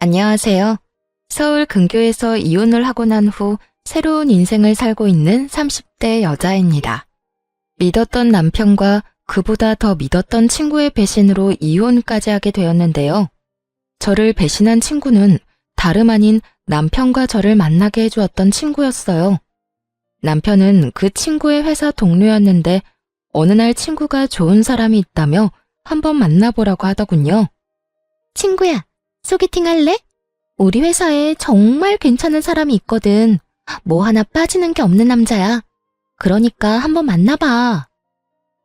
안녕하세요. 서울 근교에서 이혼을 하고 난 후 새로운 인생을 살고 있는 30대 여자입니다. 믿었던 남편과 그보다 더 믿었던 친구의 배신으로 이혼까지 하게 되었는데요. 저를 배신한 친구는 다름 아닌 남편과 저를 만나게 해주었던 친구였어요. 남편은 그 친구의 회사 동료였는데 어느 날 친구가 좋은 사람이 있다며 한번 만나보라고 하더군요. 친구야, 소개팅 할래? 우리 회사에 정말 괜찮은 사람이 있거든. 뭐 하나 빠지는 게 없는 남자야. 그러니까 한번 만나봐.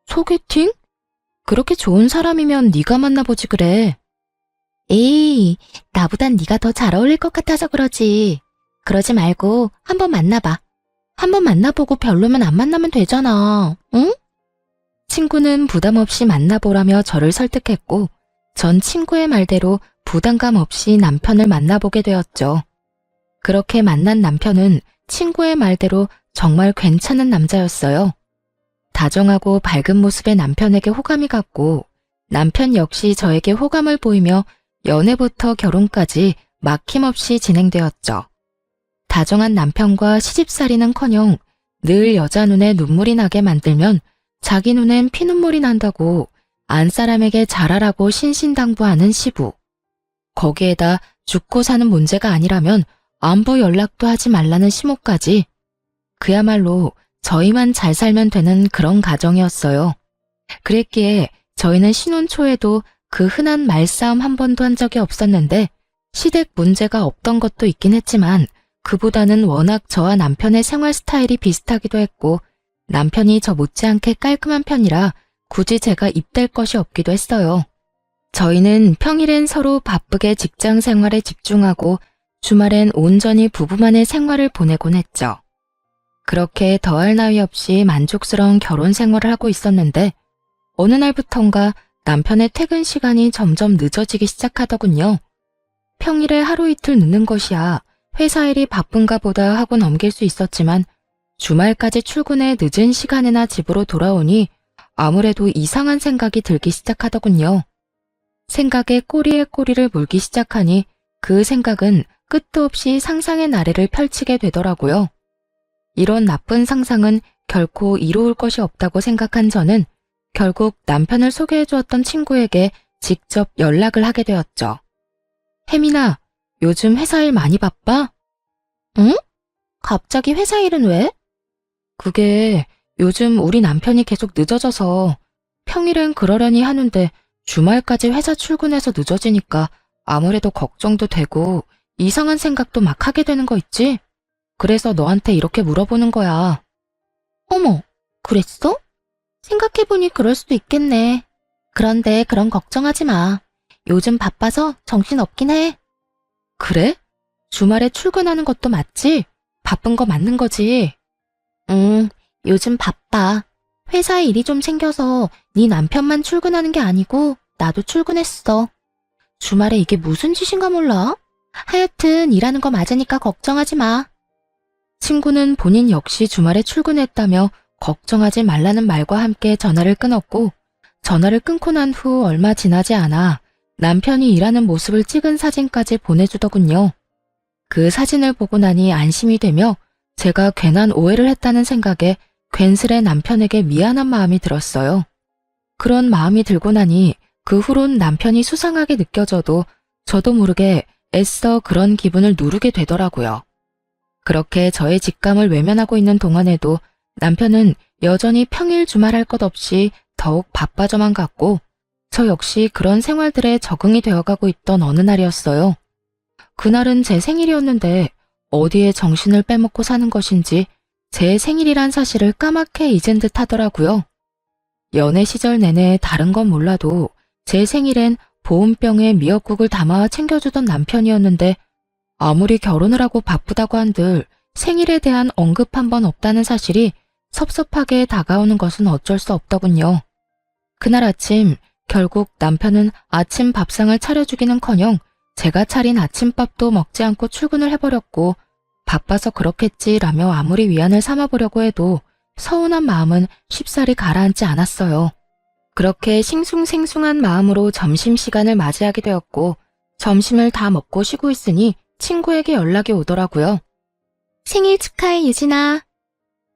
소개팅? 그렇게 좋은 사람이면 네가 만나보지 그래. 에이, 나보단 네가 더 잘 어울릴 것 같아서 그러지. 그러지 말고 한번 만나봐. 한번 만나보고 별로면 안 만나면 되잖아. 응? 친구는 부담 없이 만나보라며 저를 설득했고 전 친구의 말대로 부담감 없이 남편을 만나보게 되었죠. 그렇게 만난 남편은 친구의 말대로 정말 괜찮은 남자였어요. 다정하고 밝은 모습의 남편에게 호감이 갔고 남편 역시 저에게 호감을 보이며 연애부터 결혼까지 막힘없이 진행되었죠. 다정한 남편과 시집살이는커녕 늘 여자 눈에 눈물이 나게 만들면 자기 눈엔 피눈물이 난다고 안 사람에게 잘하라고 신신당부하는 시부. 거기에다 죽고 사는 문제가 아니라면 안부 연락도 하지 말라는 시모까지. 그야말로 저희만 잘 살면 되는 그런 가정이었어요. 그랬기에 저희는 신혼 초에도 그 흔한 말싸움 한 번도 한 적이 없었는데 시댁 문제가 없던 것도 있긴 했지만 그보다는 워낙 저와 남편의 생활 스타일이 비슷하기도 했고 남편이 저 못지않게 깔끔한 편이라 굳이 제가 입댈 것이 없기도 했어요. 저희는 평일엔 서로 바쁘게 직장 생활에 집중하고 주말엔 온전히 부부만의 생활을 보내곤 했죠. 그렇게 더할 나위 없이 만족스러운 결혼 생활을 하고 있었는데 어느 날부턴가 남편의 퇴근 시간이 점점 늦어지기 시작하더군요. 평일에 하루 이틀 늦는 것이야 회사 일이 바쁜가 보다 하고 넘길 수 있었지만 주말까지 출근해 늦은 시간에나 집으로 돌아오니 아무래도 이상한 생각이 들기 시작하더군요. 생각에 꼬리에 꼬리를 물기 시작하니 그 생각은 끝도 없이 상상의 나래를 펼치게 되더라고요. 이런 나쁜 상상은 결코 이루을 것이 없다고 생각한 저는 결국 남편을 소개해 주었던 친구에게 직접 연락을 하게 되었죠. 혜민아, 요즘 회사 일 많이 바빠? 응? 갑자기 회사 일은 왜? 그게 요즘 우리 남편이 계속 늦어져서 평일엔 그러려니 하는데 주말까지 회사 출근해서 늦어지니까 아무래도 걱정도 되고 이상한 생각도 막 하게 되는 거 있지? 그래서 너한테 이렇게 물어보는 거야. 어머, 그랬어? 생각해보니 그럴 수도 있겠네. 그런데 그런 걱정하지 마. 요즘 바빠서 정신 없긴 해. 그래? 주말에 출근하는 것도 맞지? 바쁜 거 맞는 거지? 응, 요즘 바빠. 회사 일이 좀 생겨서 네 남편만 출근하는 게 아니고 나도 출근했어. 주말에 이게 무슨 짓인가 몰라? 하여튼 일하는 거 맞으니까 걱정하지 마. 친구는 본인 역시 주말에 출근했다며 걱정하지 말라는 말과 함께 전화를 끊었고 전화를 끊고 난 후 얼마 지나지 않아 남편이 일하는 모습을 찍은 사진까지 보내주더군요. 그 사진을 보고 나니 안심이 되며 제가 괜한 오해를 했다는 생각에 괜스레 남편에게 미안한 마음이 들었어요. 그런 마음이 들고 나니 그 후론 남편이 수상하게 느껴져도 저도 모르게 애써 그런 기분을 누르게 되더라고요. 그렇게 저의 직감을 외면하고 있는 동안에도 남편은 여전히 평일 주말 할 것 없이 더욱 바빠져만 갔고 저 역시 그런 생활들에 적응이 되어가고 있던 어느 날이었어요. 그날은 제 생일이었는데 어디에 정신을 빼먹고 사는 것인지 제 생일이란 사실을 까맣게 잊은 듯 하더라고요. 연애 시절 내내 다른 건 몰라도 제 생일엔 보온병에 미역국을 담아 챙겨주던 남편이었는데 아무리 결혼을 하고 바쁘다고 한들 생일에 대한 언급 한 번 없다는 사실이 섭섭하게 다가오는 것은 어쩔 수 없더군요. 그날 아침 결국 남편은 아침 밥상을 차려주기는커녕 제가 차린 아침밥도 먹지 않고 출근을 해버렸고 바빠서 그렇겠지라며 아무리 위안을 삼아보려고 해도 서운한 마음은 쉽사리 가라앉지 않았어요. 그렇게 싱숭생숭한 마음으로 점심시간을 맞이하게 되었고 점심을 다 먹고 쉬고 있으니 친구에게 연락이 오더라고요. 생일 축하해, 유진아.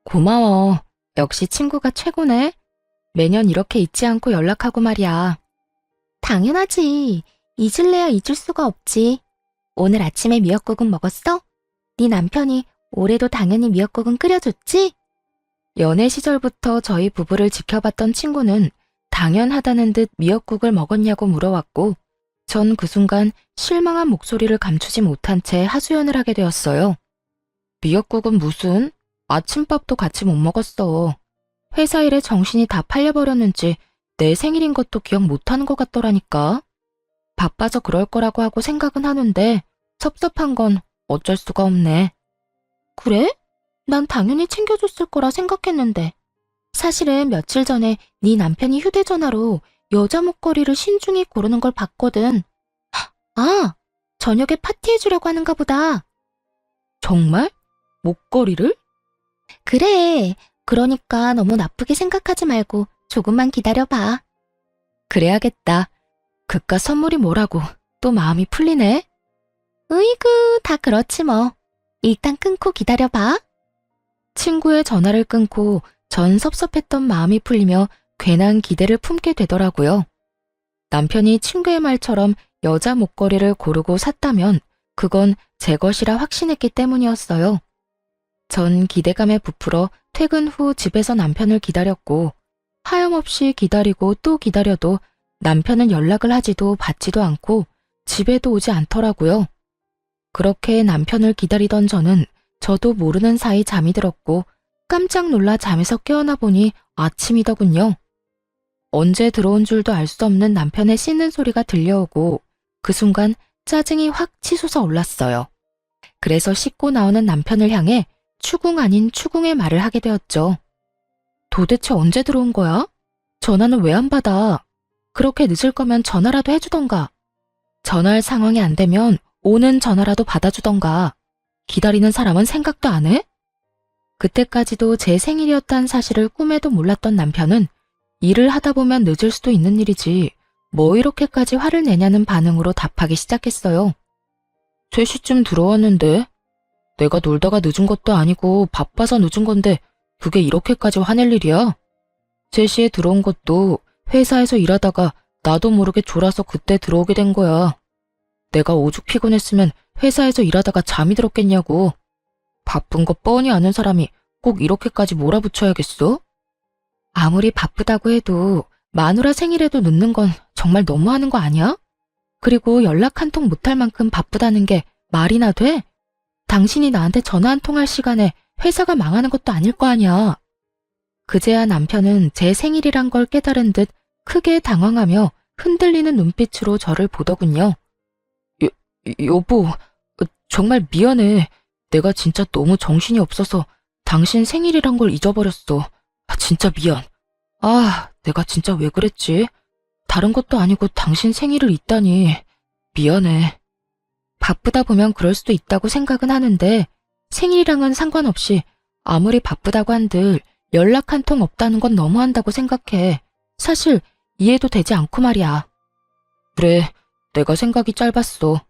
고마워. 역시 친구가 최고네. 매년 이렇게 잊지 않고 연락하고 말이야. 당연하지. 잊을래야 잊을 수가 없지. 오늘 아침에 미역국은 먹었어? 네 남편이 올해도 당연히 미역국은 끓여줬지? 연애 시절부터 저희 부부를 지켜봤던 친구는 당연하다는 듯 미역국을 먹었냐고 물어왔고, 전 그 순간 실망한 목소리를 감추지 못한 채 하소연을 하게 되었어요. 미역국은 무슨? 아침밥도 같이 못 먹었어. 회사 일에 정신이 다 팔려버렸는지 내 생일인 것도 기억 못하는 것 같더라니까. 바빠서 그럴 거라고 하고 생각은 하는데 섭섭한 건 어쩔 수가 없네. 그래? 난 당연히 챙겨줬을 거라 생각했는데. 사실은 며칠 전에 네 남편이 휴대전화로 여자 목걸이를 신중히 고르는 걸 봤거든. 아, 저녁에 파티해주려고 하는가 보다. 정말? 목걸이를? 그래. 그러니까 너무 나쁘게 생각하지 말고 조금만 기다려봐. 그래야겠다. 그깟 선물이 뭐라고 또 마음이 풀리네. 으이구, 다 그렇지 뭐. 일단 끊고 기다려봐. 친구의 전화를 끊고 전 섭섭했던 마음이 풀리며 괜한 기대를 품게 되더라고요. 남편이 친구의 말처럼 여자 목걸이를 고르고 샀다면 그건 제 것이라 확신했기 때문이었어요. 전 기대감에 부풀어 퇴근 후 집에서 남편을 기다렸고, 하염없이 기다리고 또 기다려도 남편은 연락을 하지도 받지도 않고 집에도 오지 않더라고요. 그렇게 남편을 기다리던 저도 모르는 사이 잠이 들었고 깜짝 놀라 잠에서 깨어나 보니 아침이더군요. 언제 들어온 줄도 알 수 없는 남편의 씻는 소리가 들려오고 그 순간 짜증이 확 치솟아 올랐어요. 그래서 씻고 나오는 남편을 향해 추궁 아닌 추궁의 말을 하게 되었죠. 도대체 언제 들어온 거야? 전화는 왜 안 받아? 그렇게 늦을 거면 전화라도 해주던가. 전화할 상황이 안 되면 오는 전화라도 받아주던가. 기다리는 사람은 생각도 안 해? 그때까지도 제 생일이었다는 사실을 꿈에도 몰랐던 남편은 일을 하다 보면 늦을 수도 있는 일이지 뭐 이렇게까지 화를 내냐는 반응으로 답하기 시작했어요. 3시쯤 들어왔는데 내가 놀다가 늦은 것도 아니고 바빠서 늦은 건데 그게 이렇게까지 화낼 일이야? 3시에 들어온 것도 회사에서 일하다가 나도 모르게 졸아서 그때 들어오게 된 거야. 내가 오죽 피곤했으면 회사에서 일하다가 잠이 들었겠냐고. 바쁜 거 뻔히 아는 사람이 꼭 이렇게까지 몰아붙여야겠어? 아무리 바쁘다고 해도 마누라 생일에도 늦는 건 정말 너무하는 거 아니야? 그리고 연락 한 통 못할 만큼 바쁘다는 게 말이나 돼? 당신이 나한테 전화 한 통 할 시간에 회사가 망하는 것도 아닐 거 아니야. 그제야 남편은 제 생일이란 걸 깨달은 듯 크게 당황하며 흔들리는 눈빛으로 저를 보더군요. 여보, 정말 미안해. 내가 진짜 너무 정신이 없어서 당신 생일이란 걸 잊어버렸어. 진짜 미안. 내가 진짜 왜 그랬지? 다른 것도 아니고 당신 생일을 잊다니. 미안해. 바쁘다 보면 그럴 수도 있다고 생각은 하는데 생일이랑은 상관없이 아무리 바쁘다고 한들 연락 한 통 없다는 건 너무한다고 생각해. 사실 이해도 되지 않고 말이야. 그래, 내가 생각이 짧았어.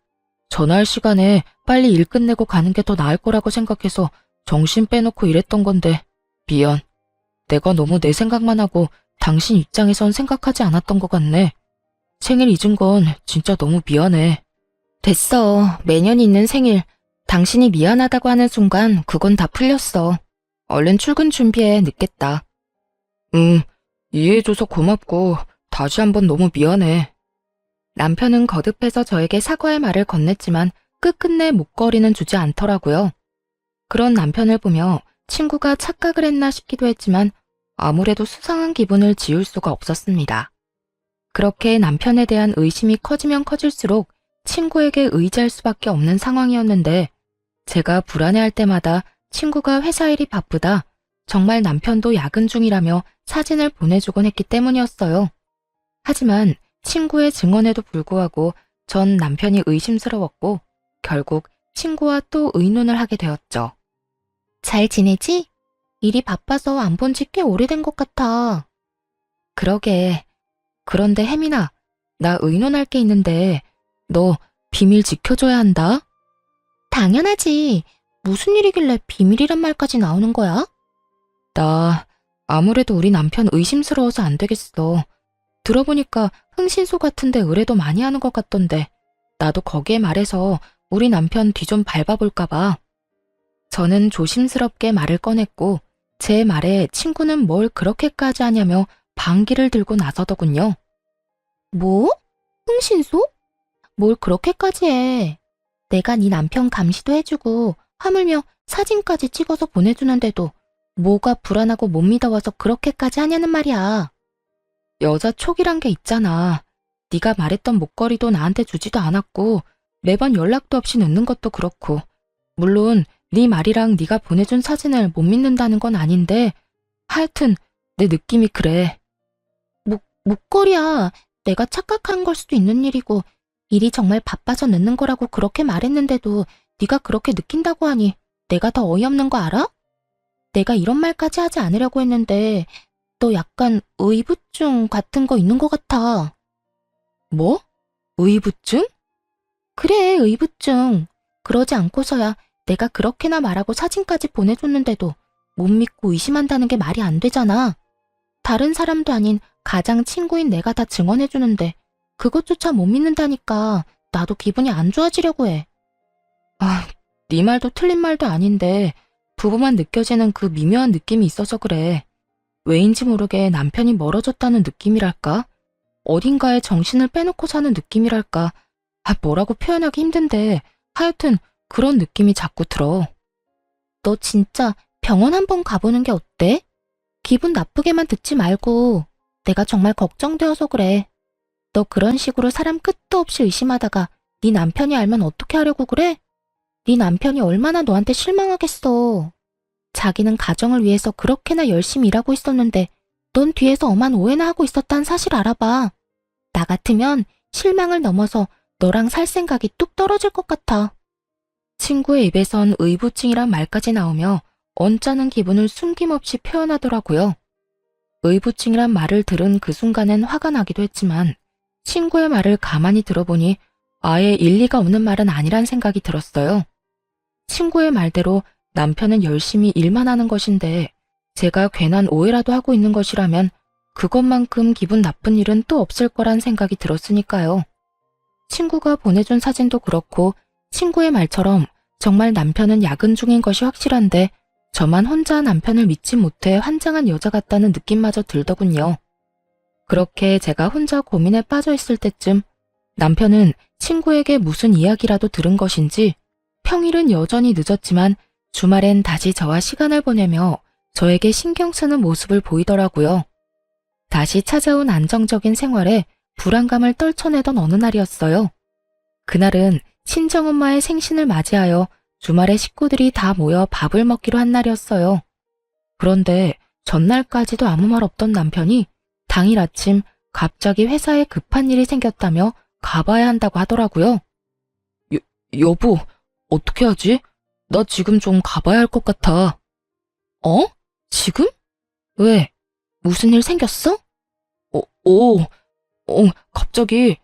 전화할 시간에 빨리 일 끝내고 가는 게 더 나을 거라고 생각해서 정신 빼놓고 일했던 건데 미안. 내가 너무 내 생각만 하고 당신 입장에선 생각하지 않았던 것 같네. 생일 잊은 건 진짜 너무 미안해. 됐어. 매년 있는 생일. 당신이 미안하다고 하는 순간 그건 다 풀렸어. 얼른 출근 준비해. 늦겠다. 이해해줘서 고맙고 다시 한번 너무 미안해. 남편은 거듭해서 저에게 사과의 말을 건넸지만 끝끝내 목걸이는 주지 않더라고요. 그런 남편을 보며 친구가 착각을 했나 싶기도 했지만 아무래도 수상한 기분을 지울 수가 없었습니다. 그렇게 남편에 대한 의심이 커지면 커질수록 친구에게 의지할 수밖에 없는 상황이었는데 제가 불안해할 때마다 친구가 회사 일이 바쁘다, 정말 남편도 야근 중이라며 사진을 보내주곤 했기 때문이었어요. 하지만 친구의 증언에도 불구하고 전 남편이 의심스러웠고 결국 친구와 또 의논을 하게 되었죠. 잘 지내지? 일이 바빠서 안 본 지 꽤 오래된 것 같아. 그러게. 그런데 혜민아, 나 의논할 게 있는데 너 비밀 지켜줘야 한다. 당연하지. 무슨 일이길래 비밀이란 말까지 나오는 거야? 나 아무래도 우리 남편 의심스러워서 안 되겠어. 들어보니까 흥신소 같은데 의뢰도 많이 하는 것 같던데 나도 거기에 말해서 우리 남편 뒤 좀 밟아볼까 봐. 저는 조심스럽게 말을 꺼냈고 제 말에 친구는 뭘 그렇게까지 하냐며 방귀를 들고 나서더군요. 뭐? 흥신소? 뭘 그렇게까지 해. 내가 네 남편 감시도 해주고 하물며 사진까지 찍어서 보내주는데도 뭐가 불안하고 못 믿어와서 그렇게까지 하냐는 말이야. 여자 촉이란 게 있잖아. 네가 말했던 목걸이도 나한테 주지도 않았고 매번 연락도 없이 늦는 것도 그렇고 물론 네 말이랑 네가 보내준 사진을 못 믿는다는 건 아닌데 하여튼 내 느낌이 그래. 목걸이야. 내가 착각한 걸 수도 있는 일이고 일이 정말 바빠서 늦는 거라고 그렇게 말했는데도 네가 그렇게 느낀다고 하니 내가 더 어이없는 거 알아? 내가 이런 말까지 하지 않으려고 했는데 너 약간 의부증 같은 거 있는 것 같아. 뭐? 의부증? 그래, 의부증. 그러지 않고서야 내가 그렇게나 말하고 사진까지 보내줬는데도 못 믿고 의심한다는 게 말이 안 되잖아. 다른 사람도 아닌 가장 친구인 내가 다 증언해주는데 그것조차 못 믿는다니까 나도 기분이 안 좋아지려고 해. 아, 네 말도 틀린 말도 아닌데 부부만 느껴지는 그 미묘한 느낌이 있어서 그래. 왜인지 모르게 남편이 멀어졌다는 느낌이랄까? 어딘가에 정신을 빼놓고 사는 느낌이랄까? 뭐라고 표현하기 힘든데 하여튼 그런 느낌이 자꾸 들어. 너 진짜 병원 한번 가보는 게 어때? 기분 나쁘게만 듣지 말고 내가 정말 걱정되어서 그래. 너 그런 식으로 사람 끝도 없이 의심하다가 네 남편이 알면 어떻게 하려고 그래? 네 남편이 얼마나 너한테 실망하겠어. 자기는 가정을 위해서 그렇게나 열심히 일하고 있었는데 넌 뒤에서 엄한 오해나 하고 있었다는 사실 알아봐. 나 같으면 실망을 넘어서 너랑 살 생각이 뚝 떨어질 것 같아. 친구의 입에선 의부증이란 말까지 나오며 언짢은 기분을 숨김없이 표현하더라고요. 의부증이란 말을 들은 그 순간엔 화가 나기도 했지만 친구의 말을 가만히 들어보니 아예 일리가 없는 말은 아니란 생각이 들었어요. 친구의 말대로 남편은 열심히 일만 하는 것인데 제가 괜한 오해라도 하고 있는 것이라면 그것만큼 기분 나쁜 일은 또 없을 거란 생각이 들었으니까요. 친구가 보내준 사진도 그렇고 친구의 말처럼 정말 남편은 야근 중인 것이 확실한데 저만 혼자 남편을 믿지 못해 환장한 여자 같다는 느낌마저 들더군요. 그렇게 제가 혼자 고민에 빠져 있을 때쯤 남편은 친구에게 무슨 이야기라도 들은 것인지 평일은 여전히 늦었지만 주말엔 다시 저와 시간을 보내며 저에게 신경 쓰는 모습을 보이더라고요. 다시 찾아온 안정적인 생활에 불안감을 떨쳐내던 어느 날이었어요. 그날은 친정엄마의 생신을 맞이하여 주말에 식구들이 다 모여 밥을 먹기로 한 날이었어요. 그런데 전날까지도 아무 말 없던 남편이 당일 아침 갑자기 회사에 급한 일이 생겼다며 가봐야 한다고 하더라고요. 여보, 어떻게 하지? 나 지금 좀 가봐야 할 것 같아. 어? 지금? 왜? 무슨 일 생겼어? 갑자기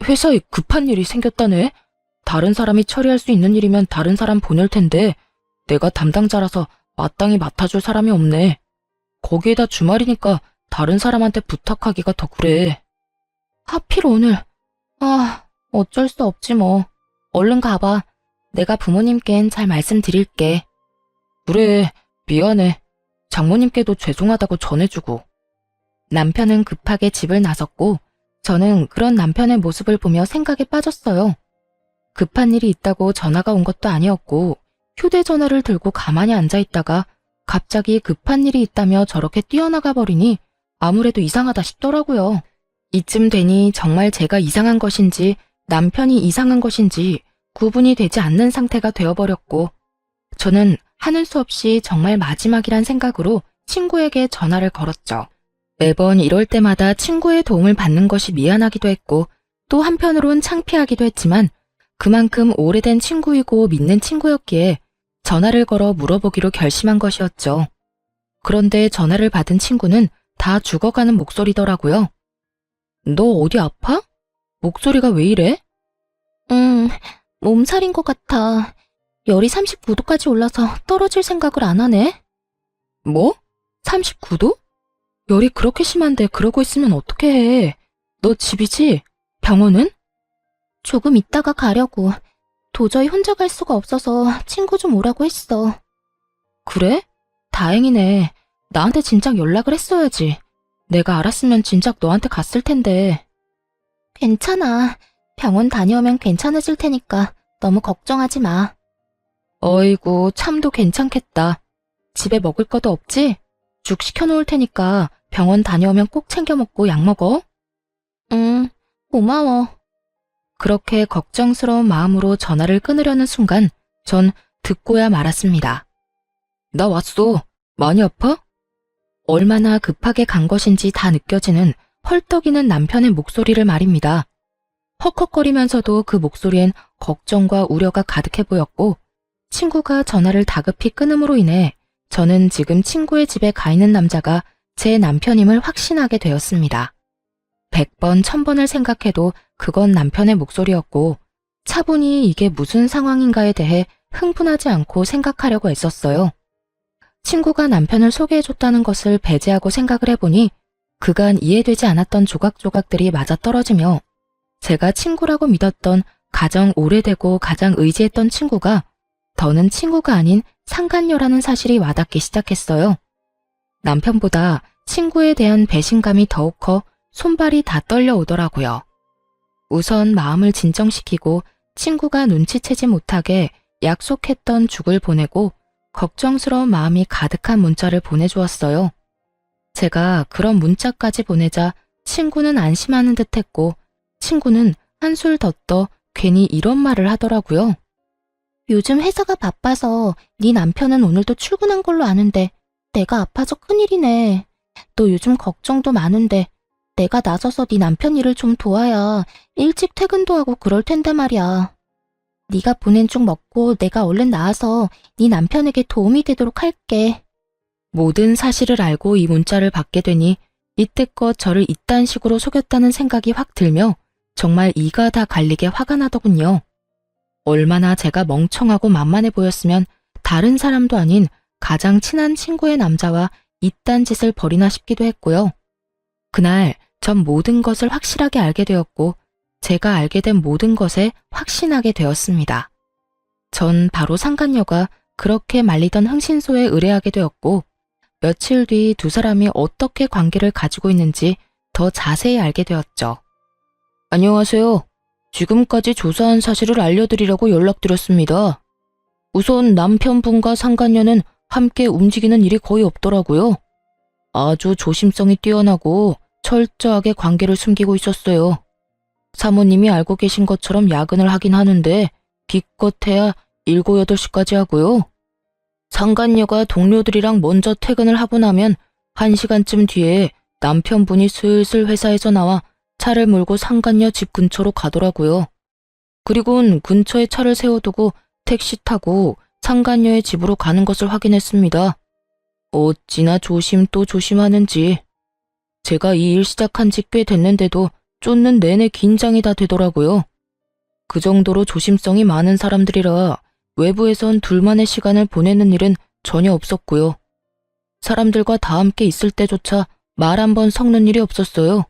회사에 급한 일이 생겼다네. 다른 사람이 처리할 수 있는 일이면 다른 사람 보낼 텐데 내가 담당자라서 마땅히 맡아줄 사람이 없네. 거기에다 주말이니까 다른 사람한테 부탁하기가 더 그래. 하필 오늘. 어쩔 수 없지 뭐. 얼른 가봐. 내가 부모님께는 잘 말씀드릴게. 그래, 미안해. 장모님께도 죄송하다고 전해주고. 남편은 급하게 집을 나섰고 저는 그런 남편의 모습을 보며 생각에 빠졌어요. 급한 일이 있다고 전화가 온 것도 아니었고 휴대전화를 들고 가만히 앉아있다가 갑자기 급한 일이 있다며 저렇게 뛰어나가 버리니 아무래도 이상하다 싶더라고요. 이쯤 되니 정말 제가 이상한 것인지 남편이 이상한 것인지 구분이 되지 않는 상태가 되어버렸고 저는 하는 수 없이 정말 마지막이란 생각으로 친구에게 전화를 걸었죠. 매번 이럴 때마다 친구의 도움을 받는 것이 미안하기도 했고 또 한편으론 창피하기도 했지만 그만큼 오래된 친구이고 믿는 친구였기에 전화를 걸어 물어보기로 결심한 것이었죠. 그런데 전화를 받은 친구는 다 죽어가는 목소리더라고요. 너 어디 아파? 목소리가 왜 이래? 몸살인 것 같아. 열이 39도까지 올라서 떨어질 생각을 안 하네. 뭐? 39도? 열이 그렇게 심한데 그러고 있으면 어떻게 해? 너 집이지? 병원은? 조금 있다가 가려고. 도저히 혼자 갈 수가 없어서 친구 좀 오라고 했어. 그래? 다행이네. 나한테 진작 연락을 했어야지. 내가 알았으면 진작 너한테 갔을 텐데. 괜찮아. 병원 다녀오면 괜찮아질 테니까 너무 걱정하지 마. 어이구, 참도 괜찮겠다. 집에 먹을 것도 없지? 죽 시켜놓을 테니까 병원 다녀오면 꼭 챙겨 먹고 약 먹어. 응, 고마워. 그렇게 걱정스러운 마음으로 전화를 끊으려는 순간 전 듣고야 말았습니다. 나 왔어. 많이 아파? 얼마나 급하게 간 것인지 다 느껴지는 헐떡이는 남편의 목소리를 말입니다. 헉헉거리면서도 그 목소리엔 걱정과 우려가 가득해 보였고 친구가 전화를 다급히 끊음으로 인해 저는 지금 친구의 집에 가 있는 남자가 제 남편임을 확신하게 되었습니다. 100번, 1000번을 생각해도 그건 남편의 목소리였고 차분히 이게 무슨 상황인가에 대해 흥분하지 않고 생각하려고 애썼어요. 친구가 남편을 소개해줬다는 것을 배제하고 생각을 해보니 그간 이해되지 않았던 조각조각들이 맞아떨어지며 제가 친구라고 믿었던 가장 오래되고 가장 의지했던 친구가 더는 친구가 아닌 상간녀라는 사실이 와닿기 시작했어요. 남편보다 친구에 대한 배신감이 더욱 커 손발이 다 떨려오더라고요. 우선 마음을 진정시키고 친구가 눈치채지 못하게 약속했던 죽을 보내고 걱정스러운 마음이 가득한 문자를 보내주었어요. 제가 그런 문자까지 보내자 친구는 안심하는 듯했고 친구는 한술 더 떠 괜히 이런 말을 하더라고요. 요즘 회사가 바빠서 네 남편은 오늘도 출근한 걸로 아는데 내가 아파서 큰일이네. 너 요즘 걱정도 많은데 내가 나서서 네 남편 일을 좀 도와야 일찍 퇴근도 하고 그럴 텐데 말이야. 네가 보낸 죽 먹고 내가 얼른 나와서 네 남편에게 도움이 되도록 할게. 모든 사실을 알고 이 문자를 받게 되니 이때껏 저를 이딴 식으로 속였다는 생각이 확 들며 정말 이가 다 갈리게 화가 나더군요. 얼마나 제가 멍청하고 만만해 보였으면 다른 사람도 아닌 가장 친한 친구의 남자와 이딴 짓을 벌이나 싶기도 했고요. 그날 전 모든 것을 확실하게 알게 되었고 제가 알게 된 모든 것에 확신하게 되었습니다. 전 바로 상간녀가 그렇게 말리던 흥신소에 의뢰하게 되었고 며칠 뒤 두 사람이 어떻게 관계를 가지고 있는지 더 자세히 알게 되었죠. 안녕하세요. 지금까지 조사한 사실을 알려드리려고 연락드렸습니다. 우선 남편분과 상간녀는 함께 움직이는 일이 거의 없더라고요. 아주 조심성이 뛰어나고 철저하게 관계를 숨기고 있었어요. 사모님이 알고 계신 것처럼 야근을 하긴 하는데 기껏해야 7, 8시까지 하고요. 상간녀가 동료들이랑 먼저 퇴근을 하고 나면 1시간쯤 뒤에 남편분이 슬슬 회사에서 나와 차를 몰고 상간녀 집 근처로 가더라고요. 그리고는 근처에 차를 세워두고 택시 타고 상간녀의 집으로 가는 것을 확인했습니다. 어찌나 조심 또 조심하는지. 제가 이 일 시작한 지 꽤 됐는데도 쫓는 내내 긴장이 다 되더라고요. 그 정도로 조심성이 많은 사람들이라 외부에선 둘만의 시간을 보내는 일은 전혀 없었고요. 사람들과 다 함께 있을 때조차 말 한 번 섞는 일이 없었어요.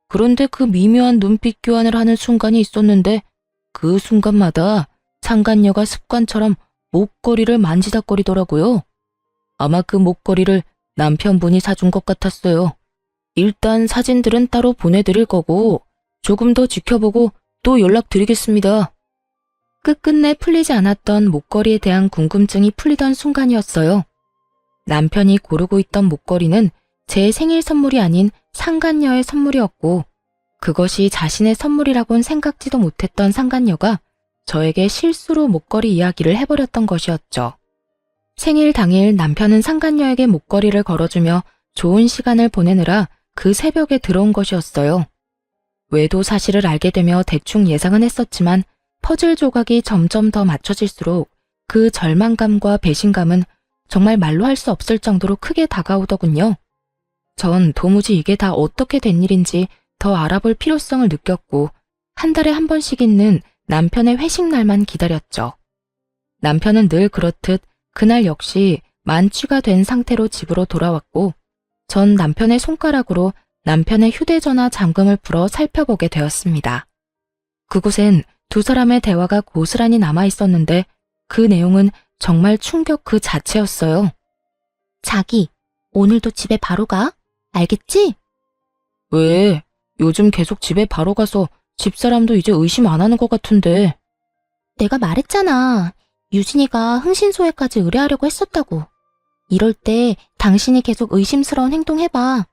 그런데 그 미묘한 눈빛 교환을 하는 순간이 있었는데 그 순간마다 상간녀가 습관처럼 목걸이를 만지작거리더라고요. 아마 그 목걸이를 남편분이 사준 것 같았어요. 일단 사진들은 따로 보내드릴 거고 조금 더 지켜보고 또 연락드리겠습니다. 끝끝내 풀리지 않았던 목걸이에 대한 궁금증이 풀리던 순간이었어요. 남편이 고르고 있던 목걸이는 제 생일 선물이 아닌 상간녀의 선물이었고 그것이 자신의 선물이라곤 생각지도 못했던 상간녀가 저에게 실수로 목걸이 이야기를 해버렸던 것이었죠. 생일 당일 남편은 상간녀에게 목걸이를 걸어주며 좋은 시간을 보내느라 그 새벽에 들어온 것이었어요. 외도 사실을 알게 되며 대충 예상은 했었지만 퍼즐 조각이 점점 더 맞춰질수록 그 절망감과 배신감은 정말 말로 할 수 없을 정도로 크게 다가오더군요. 전 도무지 이게 다 어떻게 된 일인지 더 알아볼 필요성을 느꼈고 한 달에 한 번씩 있는 남편의 회식 날만 기다렸죠. 남편은 늘 그렇듯 그날 역시 만취가 된 상태로 집으로 돌아왔고 전 남편의 손가락으로 남편의 휴대전화 잠금을 풀어 살펴보게 되었습니다. 그곳엔 두 사람의 대화가 고스란히 남아 있었는데 그 내용은 정말 충격 그 자체였어요. 자기, 오늘도 집에 바로 가? 알겠지? 왜? 요즘 계속 집에 바로 가서 집사람도 이제 의심 안 하는 것 같은데. 내가 말했잖아. 유진이가 흥신소에까지 의뢰하려고 했었다고. 이럴 때 당신이 계속 의심스러운 행동 해봐.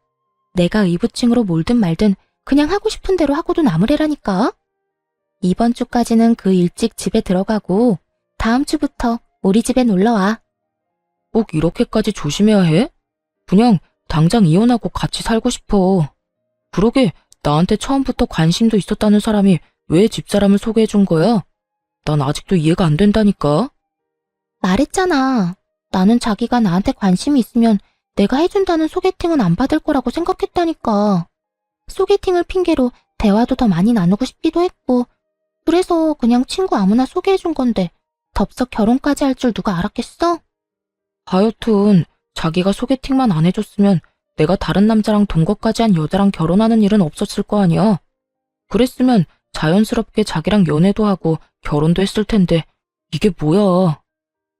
내가 의부증으로 몰든 말든 그냥 하고 싶은 대로 하고도 남으래라니까. 이번 주까지는 그 일찍 집에 들어가고 다음 주부터 우리 집에 놀러와. 꼭 이렇게까지 조심해야 해? 그냥 당장 이혼하고 같이 살고 싶어. 그러게 나한테 처음부터 관심도 있었다는 사람이 왜 집사람을 소개해 준 거야? 난 아직도 이해가 안 된다니까. 말했잖아. 나는 자기가 나한테 관심이 있으면 내가 해준다는 소개팅은 안 받을 거라고 생각했다니까. 소개팅을 핑계로 대화도 더 많이 나누고 싶기도 했고 그래서 그냥 친구 아무나 소개해 준 건데 덥석 결혼까지 할 줄 누가 알았겠어? 하여튼 자기가 소개팅만 안 해줬으면 내가 다른 남자랑 동거까지 한 여자랑 결혼하는 일은 없었을 거 아니야. 그랬으면 자연스럽게 자기랑 연애도 하고 결혼도 했을 텐데 이게 뭐야.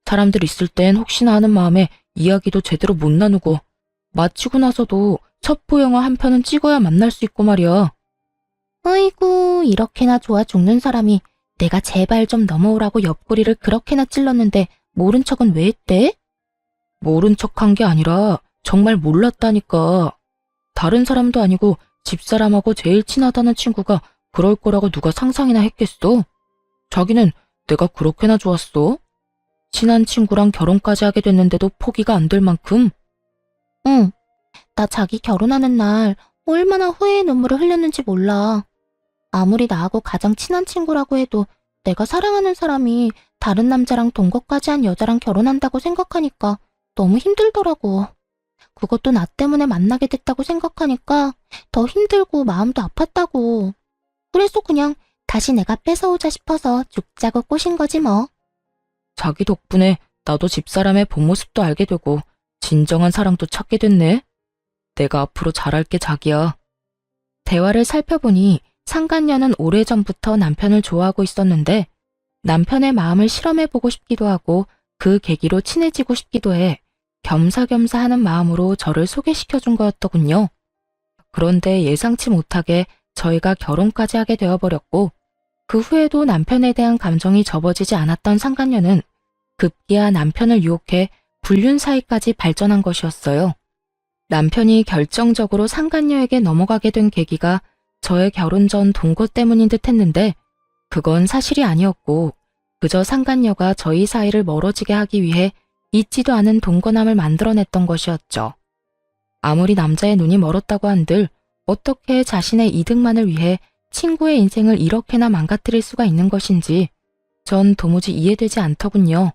사람들 있을 땐 혹시나 하는 마음에 이야기도 제대로 못 나누고 마치고 나서도 첩보 영화 한 편은 찍어야 만날 수 있고 말이야. 아이고 이렇게나 좋아 죽는 사람이 내가 제발 좀 넘어오라고 옆구리를 그렇게나 찔렀는데 모른 척은 왜 했대? 모른 척한 게 아니라 정말 몰랐다니까. 다른 사람도 아니고 집사람하고 제일 친하다는 친구가 그럴 거라고 누가 상상이나 했겠어? 자기는 내가 그렇게나 좋았어? 친한 친구랑 결혼까지 하게 됐는데도 포기가 안 될 만큼? 응, 나 자기 결혼하는 날 얼마나 후회의 눈물을 흘렸는지 몰라. 아무리 나하고 가장 친한 친구라고 해도 내가 사랑하는 사람이 다른 남자랑 동거까지 한 여자랑 결혼한다고 생각하니까 너무 힘들더라고. 그것도 나 때문에 만나게 됐다고 생각하니까 더 힘들고 마음도 아팠다고. 그래서 그냥 다시 내가 뺏어오자 싶어서 죽자고 꼬신 거지 뭐. 자기 덕분에 나도 집사람의 본 모습도 알게 되고 진정한 사랑도 찾게 됐네. 내가 앞으로 잘할게 자기야. 대화를 살펴보니 상간녀는 오래전부터 남편을 좋아하고 있었는데 남편의 마음을 실험해보고 싶기도 하고 그 계기로 친해지고 싶기도 해 겸사겸사 하는 마음으로 저를 소개시켜준 거였더군요. 그런데 예상치 못하게 저희가 결혼까지 하게 되어버렸고 그 후에도 남편에 대한 감정이 접어지지 않았던 상간녀는 급기야 남편을 유혹해 불륜 사이까지 발전한 것이었어요. 남편이 결정적으로 상간녀에게 넘어가게 된 계기가 저의 결혼 전 동거 때문인 듯 했는데 그건 사실이 아니었고 그저 상간녀가 저희 사이를 멀어지게 하기 위해 잊지도 않은 동거남을 만들어냈던 것이었죠. 아무리 남자의 눈이 멀었다고 한들 어떻게 자신의 이득만을 위해 친구의 인생을 이렇게나 망가뜨릴 수가 있는 것인지 전 도무지 이해되지 않더군요.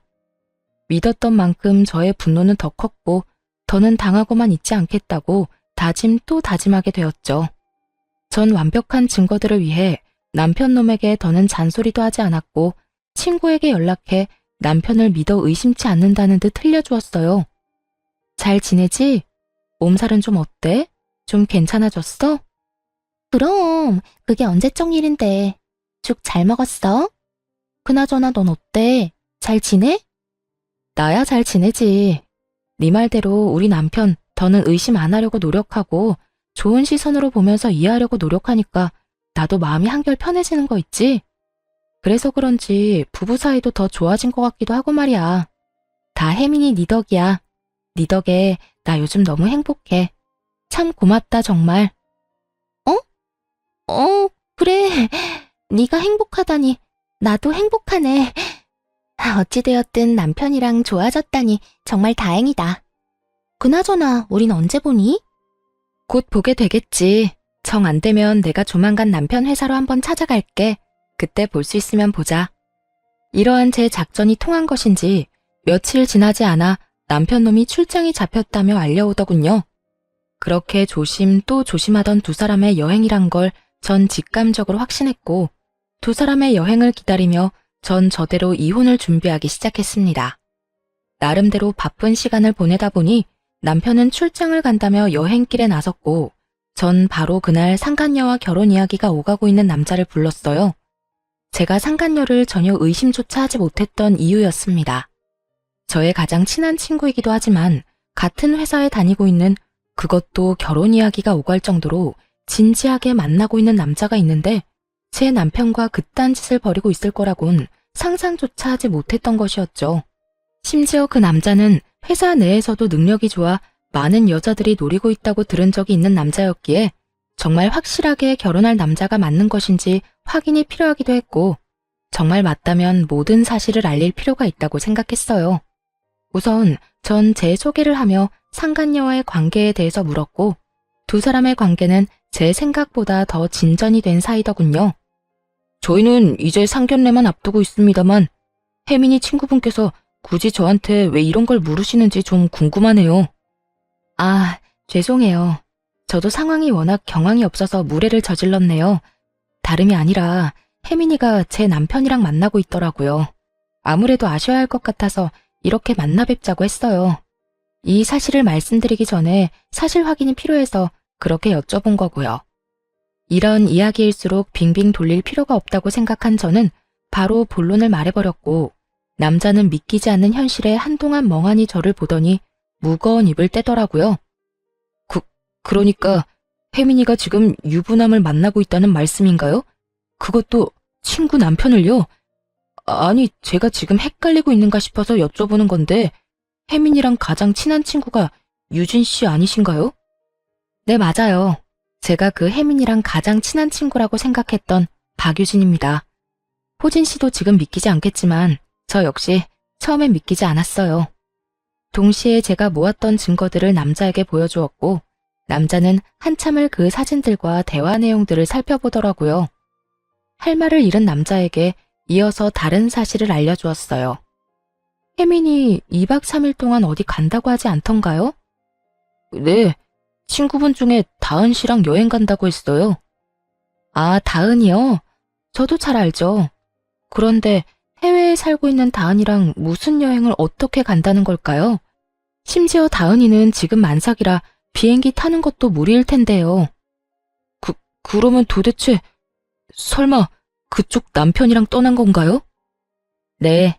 믿었던 만큼 저의 분노는 더 컸고 더는 당하고만 있지 않겠다고 다짐 또 다짐하게 되었죠. 전 완벽한 증거들을 위해 남편 놈에게 더는 잔소리도 하지 않았고 친구에게 연락해 남편을 믿어 의심치 않는다는 듯 흘려주었어요. 잘 지내지? 몸살은 좀 어때? 좀 괜찮아졌어? 그럼 그게 언제적 일인데. 죽 잘 먹었어? 그나저나 넌 어때? 잘 지내? 나야 잘 지내지. 네 말대로 우리 남편 더는 의심 안 하려고 노력하고 좋은 시선으로 보면서 이해하려고 노력하니까 나도 마음이 한결 편해지는 거 있지? 그래서 그런지 부부 사이도 더 좋아진 것 같기도 하고 말이야. 다 혜민이 네 덕이야. 네 덕에 나 요즘 너무 행복해. 참 고맙다 정말. 그래. 네가 행복하다니 나도 행복하네. 어찌되었든 남편이랑 좋아졌다니 정말 다행이다. 그나저나 우린 언제 보니? 곧 보게 되겠지. 정 안 되면 내가 조만간 남편 회사로 한번 찾아갈게. 그때 볼 수 있으면 보자. 이러한 제 작전이 통한 것인지 며칠 지나지 않아 남편 놈이 출장이 잡혔다며 알려오더군요. 그렇게 조심 또 조심하던 두 사람의 여행이란 걸 전 직감적으로 확신했고 두 사람의 여행을 기다리며 전 저대로 이혼을 준비하기 시작했습니다. 나름대로 바쁜 시간을 보내다 보니 남편은 출장을 간다며 여행길에 나섰고 전 바로 그날 상간녀와 결혼 이야기가 오가고 있는 남자를 불렀어요. 제가 상간녀를 전혀 의심조차 하지 못했던 이유였습니다. 저의 가장 친한 친구이기도 하지만 같은 회사에 다니고 있는, 그것도 결혼 이야기가 오갈 정도로 진지하게 만나고 있는 남자가 있는데 제 남편과 그딴 짓을 벌이고 있을 거라곤 상상조차 하지 못했던 것이었죠. 심지어 그 남자는 회사 내에서도 능력이 좋아 많은 여자들이 노리고 있다고 들은 적이 있는 남자였기에 정말 확실하게 결혼할 남자가 맞는 것인지 확인이 필요하기도 했고, 정말 맞다면 모든 사실을 알릴 필요가 있다고 생각했어요. 우선 전 제 소개를 하며 상간녀와의 관계에 대해서 물었고, 두 사람의 관계는 제 생각보다 더 진전이 된 사이더군요. 저희는 이제 상견례만 앞두고 있습니다만 혜민이 친구분께서 굳이 저한테 왜 이런 걸 물으시는지 좀 궁금하네요. 아, 죄송해요. 저도 상황이 워낙 경황이 없어서 무례를 저질렀네요. 다름이 아니라 혜민이가 제 남편이랑 만나고 있더라고요. 아무래도 아셔야 할 것 같아서 이렇게 만나 뵙자고 했어요. 이 사실을 말씀드리기 전에 사실 확인이 필요해서 그렇게 여쭤본 거고요. 이런 이야기일수록 빙빙 돌릴 필요가 없다고 생각한 저는 바로 본론을 말해버렸고, 남자는 믿기지 않는 현실에 한동안 멍하니 저를 보더니 무거운 입을 떼더라고요. 그러니까 혜민이가 지금 유부남을 만나고 있다는 말씀인가요? 그것도 친구 남편을요? 아니, 제가 지금 헷갈리고 있는가 싶어서 여쭤보는 건데 혜민이랑 가장 친한 친구가 유진 씨 아니신가요? 네, 맞아요. 제가 그 혜민이랑 가장 친한 친구라고 생각했던 박유진입니다. 호진 씨도 지금 믿기지 않겠지만 저 역시 처음엔 믿기지 않았어요. 동시에 제가 모았던 증거들을 남자에게 보여주었고, 남자는 한참을 그 사진들과 대화 내용들을 살펴보더라고요. 할 말을 잃은 남자에게 이어서 다른 사실을 알려주었어요. 혜민이 2박 3일 동안 어디 간다고 하지 않던가요? 네, 친구분 중에 다은 씨랑 여행 간다고 했어요. 아, 다은이요? 저도 잘 알죠. 그런데 해외에 살고 있는 다은이랑 무슨 여행을 어떻게 간다는 걸까요? 심지어 다은이는 지금 만삭이라 비행기 타는 것도 무리일 텐데요. 그러면 도대체 설마 그쪽 남편이랑 떠난 건가요? 네,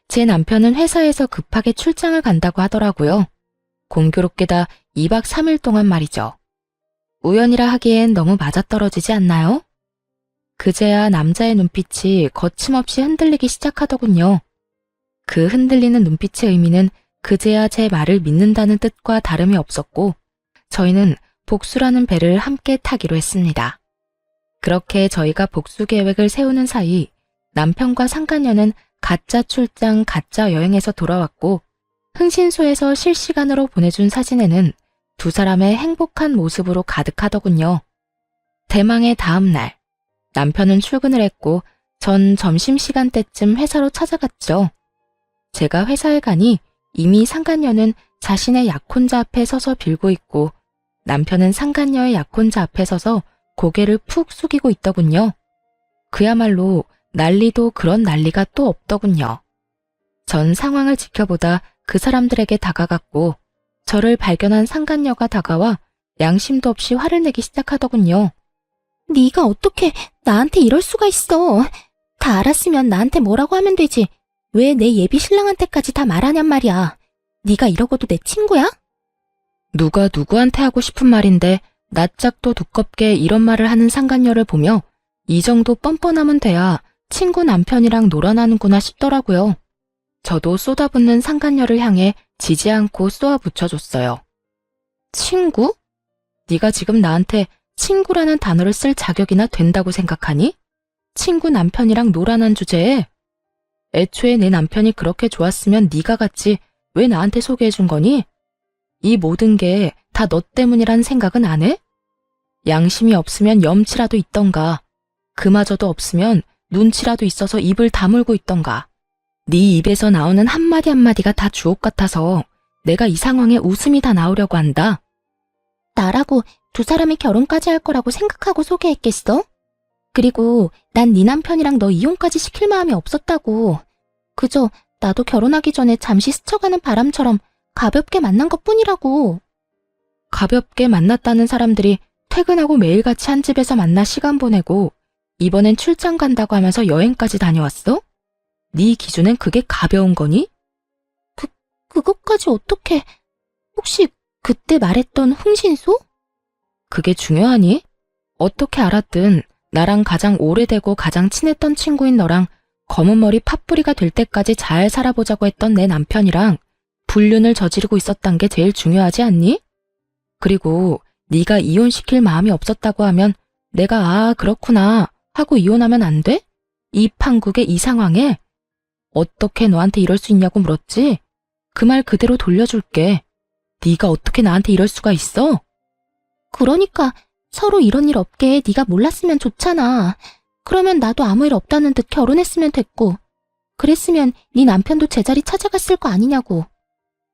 제 남편은 회사에서 급하게 출장을 간다고 하더라고요. 공교롭게다 2박 3일 동안 말이죠. 우연이라 하기엔 너무 맞아떨어지지 않나요? 그제야 남자의 눈빛이 거침없이 흔들리기 시작하더군요. 그 흔들리는 눈빛의 의미는 그제야 제 말을 믿는다는 뜻과 다름이 없었고, 저희는 복수라는 배를 함께 타기로 했습니다. 그렇게 저희가 복수 계획을 세우는 사이 남편과 상간녀는 가짜 출장, 가짜 여행에서 돌아왔고, 흥신소에서 실시간으로 보내준 사진에는 두 사람의 행복한 모습으로 가득하더군요. 대망의 다음 날, 남편은 출근을 했고 전 점심시간 때쯤 회사로 찾아갔죠. 제가 회사에 가니 이미 상간녀는 자신의 약혼자 앞에 서서 빌고 있고, 남편은 상간녀의 약혼자 앞에 서서 고개를 푹 숙이고 있더군요. 그야말로 난리도 그런 난리가 또 없더군요. 전 상황을 지켜보다 그 사람들에게 다가갔고, 저를 발견한 상간녀가 다가와 양심도 없이 화를 내기 시작하더군요. 네가 어떻게 나한테 이럴 수가 있어. 다 알았으면 나한테 뭐라고 하면 되지. 왜 내 예비 신랑한테까지 다 말하냔 말이야. 네가 이러고도 내 친구야? 누가 누구한테 하고 싶은 말인데 낯짝도 두껍게 이런 말을 하는 상간녀를 보며 이 정도 뻔뻔하면 돼야 친구 남편이랑 놀아나는구나 싶더라고요. 저도 쏟아붓는 상간녀를 향해 지지 않고 쏘아 붙여줬어요. 친구? 네가 지금 나한테 친구라는 단어를 쓸 자격이나 된다고 생각하니? 친구 남편이랑 놀아난 주제에? 애초에 내 남편이 그렇게 좋았으면 네가 갔지 왜 나한테 소개해준 거니? 이 모든 게 다 너 때문이란 생각은 안 해? 양심이 없으면 염치라도 있던가, 그마저도 없으면 눈치라도 있어서 입을 다물고 있던가. 네 입에서 나오는 한마디 한마디가 다 주옥 같아서 내가 이 상황에 웃음이 다 나오려고 한다. 나라고 두 사람이 결혼까지 할 거라고 생각하고 소개했겠어? 그리고 난 네 남편이랑 너 이혼까지 시킬 마음이 없었다고. 그저 나도 결혼하기 전에 잠시 스쳐가는 바람처럼 가볍게 만난 것뿐이라고. 가볍게 만났다는 사람들이 퇴근하고 매일같이 한 집에서 만나 시간 보내고 이번엔 출장 간다고 하면서 여행까지 다녀왔어? 네 기준엔 그게 가벼운 거니? 그것까지 어떻게... 혹시 그때 말했던 흥신소? 그게 중요하니? 어떻게 알았든 나랑 가장 오래되고 가장 친했던 친구인 너랑 검은 머리 팥뿌리가 될 때까지 잘 살아보자고 했던 내 남편이랑 불륜을 저지르고 있었단 게 제일 중요하지 않니? 그리고 네가 이혼시킬 마음이 없었다고 하면 내가 그렇구나 하고 이혼하면 안 돼? 이 판국의 이 상황에 어떻게 너한테 이럴 수 있냐고 물었지? 그 말 그대로 돌려줄게. 네가 어떻게 나한테 이럴 수가 있어? 그러니까 서로 이런 일 없게 네가 몰랐으면 좋잖아. 그러면 나도 아무 일 없다는 듯 결혼했으면 됐고, 그랬으면 네 남편도 제자리 찾아갔을 거 아니냐고.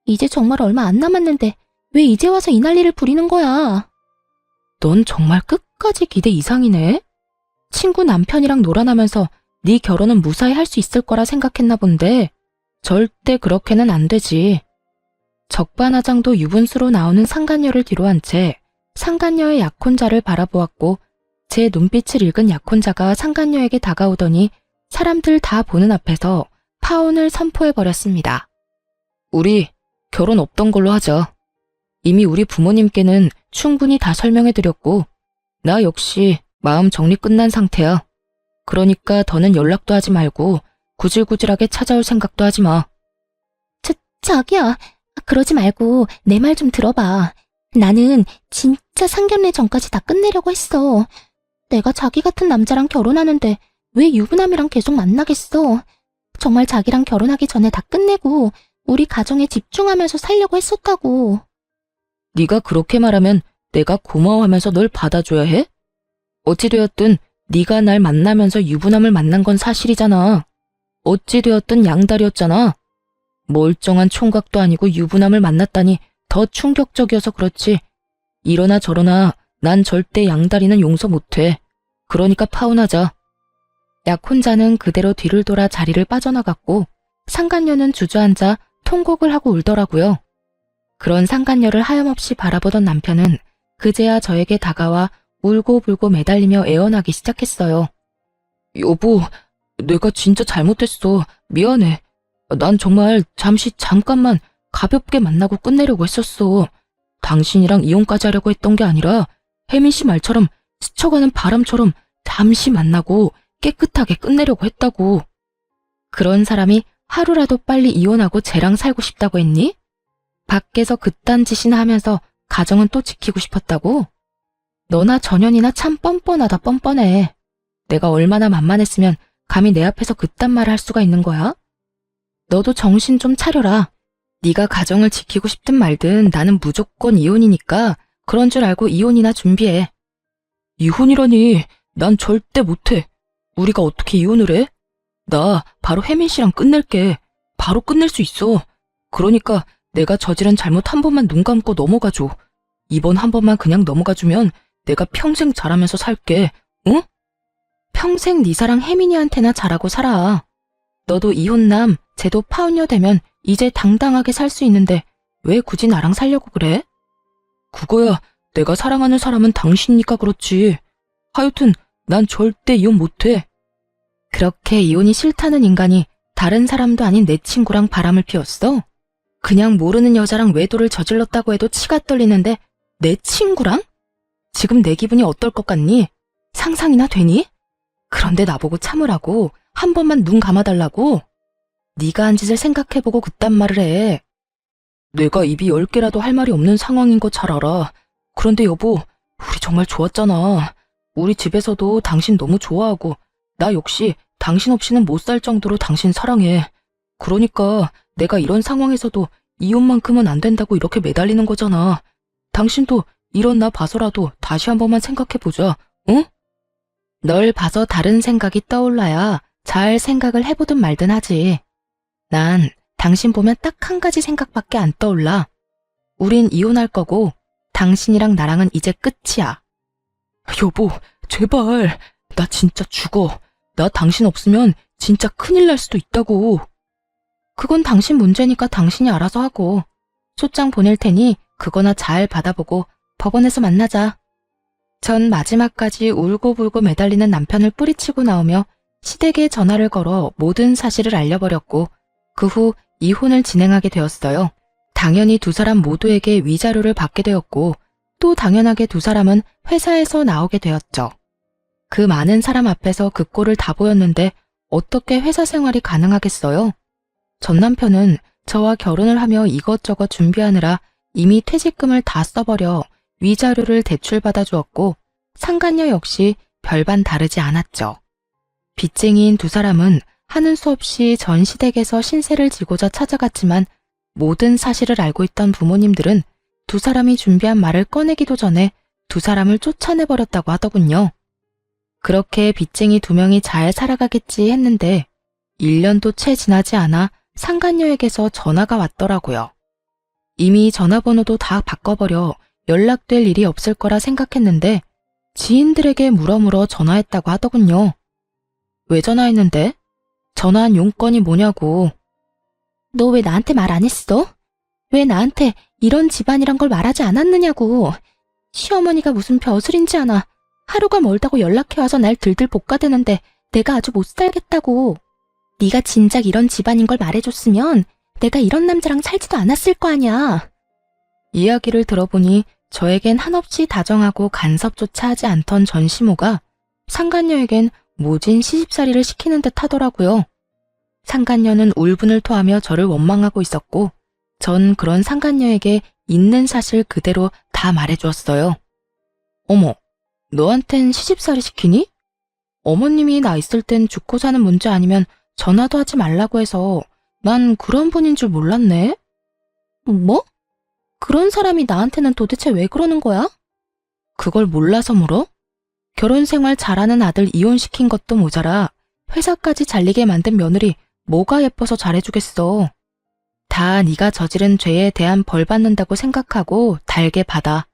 이제 정말 얼마 안 남았는데 왜 이제 와서 이 난리를 부리는 거야? 넌 정말 끝까지 기대 이상이네. 친구 남편이랑 놀아나면서 네 결혼은 무사히 할 수 있을 거라 생각했나 본데 절대 그렇게는 안 되지. 적반하장도 유분수로 나오는 상간녀를 뒤로한 채 상간녀의 약혼자를 바라보았고 제 눈빛을 읽은 약혼자가 상간녀에게 다가오더니 사람들 다 보는 앞에서 파혼을 선포해버렸습니다. 우리 결혼 없던 걸로 하자. 이미 우리 부모님께는 충분히 다 설명해드렸고 나 역시 마음 정리 끝난 상태야. 그러니까 더는 연락도 하지 말고 구질구질하게 찾아올 생각도 하지 마. 자기야, 그러지 말고 내 말 좀 들어봐. 나는 진짜 상견례 전까지 다 끝내려고 했어. 내가 자기 같은 남자랑 결혼하는데 왜 유부남이랑 계속 만나겠어. 정말 자기랑 결혼하기 전에 다 끝내고 우리 가정에 집중하면서 살려고 했었다고. 네가 그렇게 말하면 내가 고마워하면서 널 받아줘야 해? 어찌되었든 네가 날 만나면서 유부남을 만난 건 사실이잖아. 어찌되었든 양다리였잖아. 멀쩡한 총각도 아니고 유부남을 만났다니 더 충격적이어서 그렇지. 이러나 저러나 난 절대 양다리는 용서 못해. 그러니까 파혼하자. 약혼자는 그대로 뒤를 돌아 자리를 빠져나갔고 상간녀는 주저앉아 통곡을 하고 울더라고요. 그런 상간녀를 하염없이 바라보던 남편은 그제야 저에게 다가와 울고불고 매달리며 애원하기 시작했어요. 여보, 내가 진짜 잘못했어. 미안해. 난 정말 잠깐만 가볍게 만나고 끝내려고 했었어. 당신이랑 이혼까지 하려고 했던 게 아니라 혜민 씨 말처럼 스쳐가는 바람처럼 잠시 만나고 깨끗하게 끝내려고 했다고. 그런 사람이 하루라도 빨리 이혼하고 쟤랑 살고 싶다고 했니? 밖에서 그딴 짓이나 하면서 가정은 또 지키고 싶었다고? 너나 전현이나 참 뻔뻔하다 뻔뻔해. 내가 얼마나 만만했으면 감히 내 앞에서 그딴 말을 할 수가 있는 거야? 너도 정신 좀 차려라. 네가 가정을 지키고 싶든 말든 나는 무조건 이혼이니까 그런 줄 알고 이혼이나 준비해. 이혼이라니, 난 절대 못해. 우리가 어떻게 이혼을 해? 나 바로 혜민 씨랑 끝낼게. 바로 끝낼 수 있어. 그러니까 내가 저지른 잘못 한 번만 눈 감고 넘어가줘. 이번 한 번만 그냥 넘어가주면 내가 평생 잘하면서 살게. 응? 평생 네 사랑 혜민이한테나 잘하고 살아. 너도 이혼남, 쟤도 파혼녀 되면 이제 당당하게 살 수 있는데 왜 굳이 나랑 살려고 그래? 그거야, 내가 사랑하는 사람은 당신이니까 그렇지. 하여튼 난 절대 이혼 못해. 그렇게 이혼이 싫다는 인간이 다른 사람도 아닌 내 친구랑 바람을 피웠어? 그냥 모르는 여자랑 외도를 저질렀다고 해도 치가 떨리는데 내 친구랑? 지금 내 기분이 어떨 것 같니? 상상이나 되니? 그런데 나보고 참으라고, 한 번만 눈 감아달라고? 네가 한 짓을 생각해보고 그딴 말을 해. 내가 입이 10개라도 할 말이 없는 상황인 거 잘 알아. 그런데 여보, 우리 정말 좋았잖아. 우리 집에서도 당신 너무 좋아하고 나 역시 당신 없이는 못 살 정도로 당신 사랑해. 그러니까 내가 이런 상황에서도 이혼만큼은 안 된다고 이렇게 매달리는 거잖아. 당신도 이런 나 봐서라도 다시 한 번만 생각해보자, 응? 널 봐서 다른 생각이 떠올라야 잘 생각을 해보든 말든 하지. 난 당신 보면 딱 한 가지 생각밖에 안 떠올라. 우린 이혼할 거고 당신이랑 나랑은 이제 끝이야. 여보, 제발. 나 진짜 죽어. 나 당신 없으면 진짜 큰일 날 수도 있다고. 그건 당신 문제니까 당신이 알아서 하고. 소장 보낼 테니 그거나 잘 받아보고 법원에서 만나자. 전 마지막까지 울고불고 매달리는 남편을 뿌리치고 나오며 시댁에 전화를 걸어 모든 사실을 알려버렸고 그 후 이혼을 진행하게 되었어요. 당연히 두 사람 모두에게 위자료를 받게 되었고 또 당연하게 두 사람은 회사에서 나오게 되었죠. 그 많은 사람 앞에서 그 꼴을 다 보였는데 어떻게 회사 생활이 가능하겠어요? 전 남편은 저와 결혼을 하며 이것저것 준비하느라 이미 퇴직금을 다 써버려 위자료를 대출받아 주었고 상간녀 역시 별반 다르지 않았죠. 빚쟁이인 두 사람은 하는 수 없이 전 시댁에서 신세를 지고자 찾아갔지만 모든 사실을 알고 있던 부모님들은 두 사람이 준비한 말을 꺼내기도 전에 두 사람을 쫓아내버렸다고 하더군요. 그렇게 빚쟁이 두 명이 잘 살아가겠지 했는데 1년도 채 지나지 않아 상간녀에게서 전화가 왔더라고요. 이미 전화번호도 다 바꿔버려 연락될 일이 없을 거라 생각했는데 지인들에게 물어물어 전화했다고 하더군요. 왜 전화했는데? 전화한 용건이 뭐냐고. 너 왜 나한테 말 안 했어? 왜 나한테 이런 집안이란 걸 말하지 않았느냐고. 시어머니가 무슨 벼슬인지 아나. 하루가 멀다고 연락해와서 날 들들 볶아대는데 내가 아주 못 살겠다고. 네가 진작 이런 집안인 걸 말해줬으면 내가 이런 남자랑 살지도 않았을 거 아니야. 이야기를 들어보니 저에겐 한없이 다정하고 간섭조차 하지 않던 전시모가 상간녀에겐 모진 시집살이를 시키는 듯 하더라고요. 상간녀는 울분을 토하며 저를 원망하고 있었고 전 그런 상간녀에게 있는 사실 그대로 다 말해주었어요. 어머, 너한텐 시집살이 시키니? 어머님이 나 있을 땐 죽고 사는 문제 아니면 전화도 하지 말라고 해서 난 그런 분인 줄 몰랐네. 뭐? 그런 사람이 나한테는 도대체 왜 그러는 거야? 그걸 몰라서 물어? 결혼 생활 잘하는 아들 이혼시킨 것도 모자라 회사까지 잘리게 만든 며느리 뭐가 예뻐서 잘해주겠어. 다 네가 저지른 죄에 대한 벌 받는다고 생각하고 달게 받아.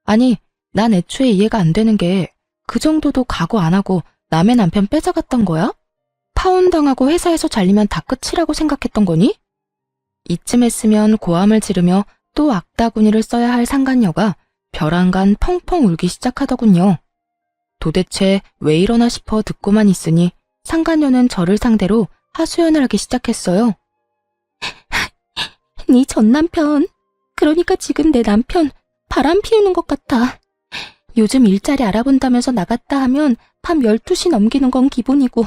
아니, 난 애초에 이해가 안 되는 게 그 정도도 각오 안 하고 남의 남편 뺏어갔던 거야? 파혼당하고 회사에서 잘리면 다 끝이라고 생각했던 거니? 이쯤 했으면 고함을 지르며 또 악다구니를 써야 할 상간녀가 벼랑간 펑펑 울기 시작하더군요. 도대체 왜 이러나 싶어 듣고만 있으니 상간녀는 저를 상대로 하소연을 하기 시작했어요. 네 전 남편. 그러니까 지금 내 남편 바람 피우는 것 같아. 요즘 일자리 알아본다면서 나갔다 하면 밤 12시 넘기는 건 기본이고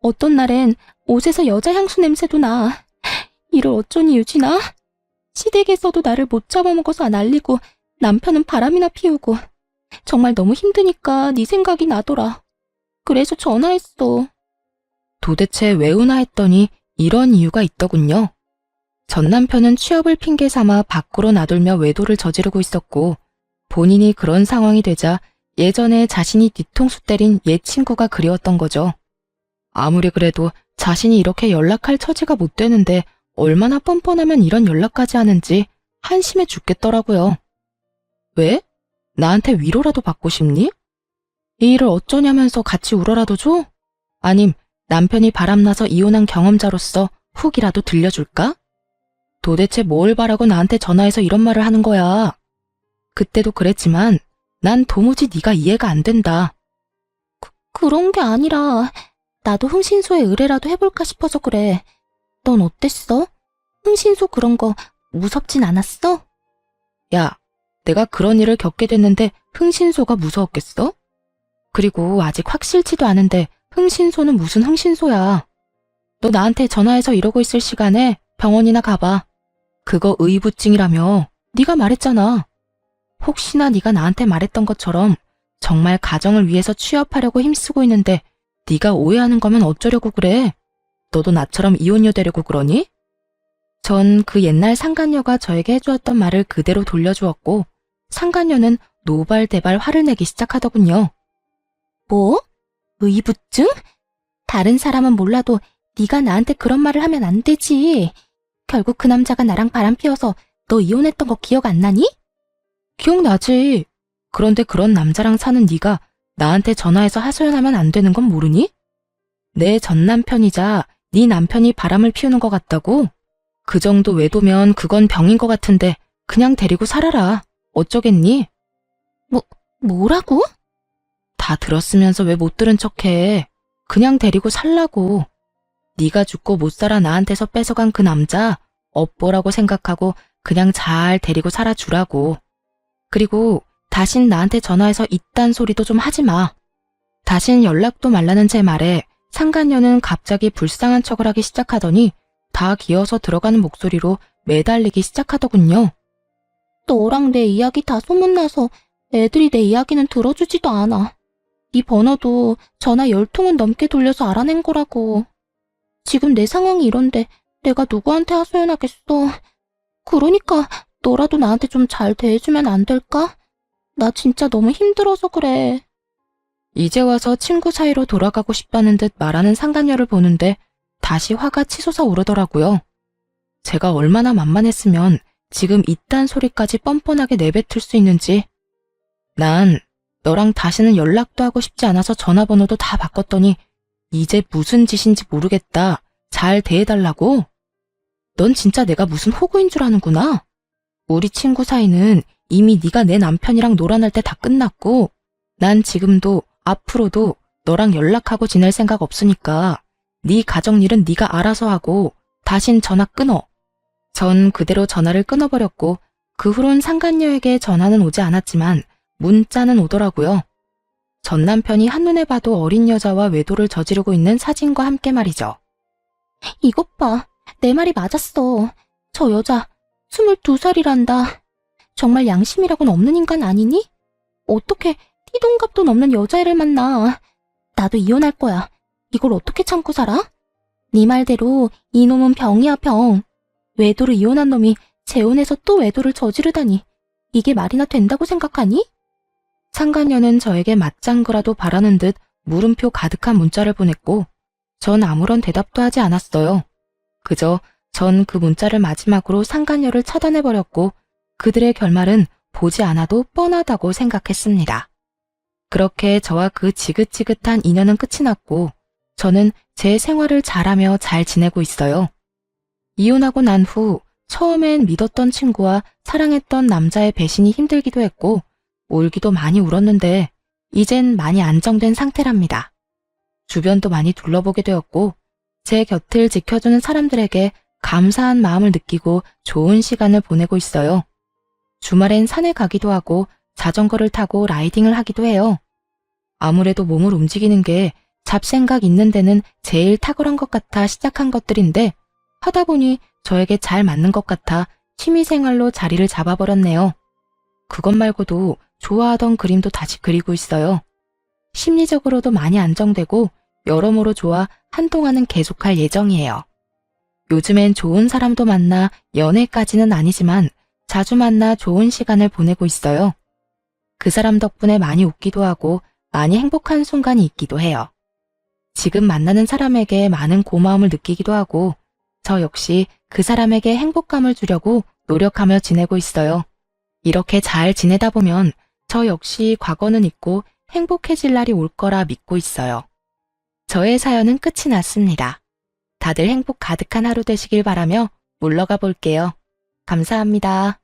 어떤 날엔 옷에서 여자 향수 냄새도 나. 이를 어쩌니 유진아? 시댁에서도 나를 못 잡아먹어서 난리고 남편은 바람이나 피우고 정말 너무 힘드니까 네 생각이 나더라. 그래서 전화했어. 도대체 왜 우나 했더니 이런 이유가 있더군요. 전 남편은 취업을 핑계 삼아 밖으로 나돌며 외도를 저지르고 있었고 본인이 그런 상황이 되자 예전에 자신이 뒤통수 때린 옛 친구가 그리웠던 거죠. 아무리 그래도 자신이 이렇게 연락할 처지가 못 되는데 얼마나 뻔뻔하면 이런 연락까지 하는지 한심해 죽겠더라고요. 왜? 나한테 위로라도 받고 싶니? 이 일을 어쩌냐면서 같이 울어라도 줘? 아님 남편이 바람나서 이혼한 경험자로서 훅이라도 들려줄까? 도대체 뭘 바라고 나한테 전화해서 이런 말을 하는 거야? 그때도 그랬지만 난 도무지 네가 이해가 안 된다. 그런 게 아니라 나도 흥신소에 의뢰라도 해볼까 싶어서 그래. 넌 어땠어? 흥신소 그런 거 무섭진 않았어? 야, 내가 그런 일을 겪게 됐는데 흥신소가 무서웠겠어? 그리고 아직 확실치도 않은데 흥신소는 무슨 흥신소야. 너 나한테 전화해서 이러고 있을 시간에 병원이나 가봐. 그거 의부증이라며 네가 말했잖아. 혹시나 네가 나한테 말했던 것처럼 정말 가정을 위해서 취업하려고 힘쓰고 있는데 네가 오해하는 거면 어쩌려고 그래? 너도 나처럼 이혼녀 되려고 그러니? 전 그 옛날 상간녀가 저에게 해주었던 말을 그대로 돌려주었고 상간녀는 노발대발 화를 내기 시작하더군요. 뭐? 의부증? 다른 사람은 몰라도 네가 나한테 그런 말을 하면 안 되지. 결국 그 남자가 나랑 바람 피워서 너 이혼했던 거 기억 안 나니? 기억나지. 그런데 그런 남자랑 사는 네가 나한테 전화해서 하소연하면 안 되는 건 모르니? 내 전 남편이자 네 남편이 바람을 피우는 것 같다고? 그 정도 외도면 그건 병인 것 같은데 그냥 데리고 살아라. 어쩌겠니? 뭐라고? 다 들었으면서 왜 못 들은 척해. 그냥 데리고 살라고. 네가 죽고 못 살아 나한테서 뺏어간 그 남자 업보라고 생각하고 그냥 잘 데리고 살아주라고. 그리고 다신 나한테 전화해서 이딴 소리도 좀 하지 마. 다신 연락도 말라는 제 말에 상간녀는 갑자기 불쌍한 척을 하기 시작하더니 다 기어서 들어가는 목소리로 매달리기 시작하더군요. 너랑 내 이야기 다 소문나서 애들이 내 이야기는 들어주지도 않아. 네 번호도 전화 10통은 넘게 돌려서 알아낸 거라고. 지금 내 상황이 이런데 내가 누구한테 하소연하겠어. 그러니까 너라도 나한테 좀 잘 대해주면 안 될까? 나 진짜 너무 힘들어서 그래. 이제 와서 친구 사이로 돌아가고 싶다는 듯 말하는 상간녀를 보는데 다시 화가 치솟아 오르더라고요. 제가 얼마나 만만했으면 지금 이딴 소리까지 뻔뻔하게 내뱉을 수 있는지. 난 너랑 다시는 연락도 하고 싶지 않아서 전화번호도 다 바꿨더니 이제 무슨 짓인지 모르겠다. 잘 대해달라고? 넌 진짜 내가 무슨 호구인 줄 아는구나. 우리 친구 사이는 이미 네가 내 남편이랑 놀아날 때 다 끝났고 난 지금도 앞으로도 너랑 연락하고 지낼 생각 없으니까 네 가정 일은 네가 알아서 하고 다신 전화 끊어. 전 그대로 전화를 끊어버렸고 그 후론 상간녀에게 전화는 오지 않았지만 문자는 오더라고요. 전 남편이 한눈에 봐도 어린 여자와 외도를 저지르고 있는 사진과 함께 말이죠. 이것 봐. 내 말이 맞았어. 저 여자 22살이란다. 정말 양심이라고는 없는 인간 아니니? 어떻게 띠동갑도 넘는 여자애를 만나. 나도 이혼할 거야. 이걸 어떻게 참고 살아? 네 말대로 이놈은 병이야, 병. 외도로 이혼한 놈이 재혼해서 또 외도를 저지르다니. 이게 말이나 된다고 생각하니? 상간녀는 저에게 맞장구라도 바라는 듯 물음표 가득한 문자를 보냈고 전 아무런 대답도 하지 않았어요. 그저 전 그 문자를 마지막으로 상간녀를 차단해버렸고 그들의 결말은 보지 않아도 뻔하다고 생각했습니다. 그렇게 저와 그 지긋지긋한 인연은 끝이 났고 저는 제 생활을 잘하며 잘 지내고 있어요. 이혼하고 난 후 처음엔 믿었던 친구와 사랑했던 남자의 배신이 힘들기도 했고 울기도 많이 울었는데 이젠 많이 안정된 상태랍니다. 주변도 많이 둘러보게 되었고 제 곁을 지켜주는 사람들에게 감사한 마음을 느끼고 좋은 시간을 보내고 있어요. 주말엔 산에 가기도 하고 자전거를 타고 라이딩을 하기도 해요. 아무래도 몸을 움직이는 게 잡생각 있는 데는 제일 탁월한 것 같아 시작한 것들인데 하다 보니 저에게 잘 맞는 것 같아 취미생활로 자리를 잡아버렸네요. 그것 말고도 좋아하던 그림도 다시 그리고 있어요. 심리적으로도 많이 안정되고 여러모로 좋아 한동안은 계속할 예정이에요. 요즘엔 좋은 사람도 만나 연애까지는 아니지만 자주 만나 좋은 시간을 보내고 있어요. 그 사람 덕분에 많이 웃기도 하고 많이 행복한 순간이 있기도 해요. 지금 만나는 사람에게 많은 고마움을 느끼기도 하고 저 역시 그 사람에게 행복감을 주려고 노력하며 지내고 있어요. 이렇게 잘 지내다 보면 저 역시 과거는 잊고 행복해질 날이 올 거라 믿고 있어요. 저의 사연은 끝이 났습니다. 다들 행복 가득한 하루 되시길 바라며 물러가 볼게요. 감사합니다.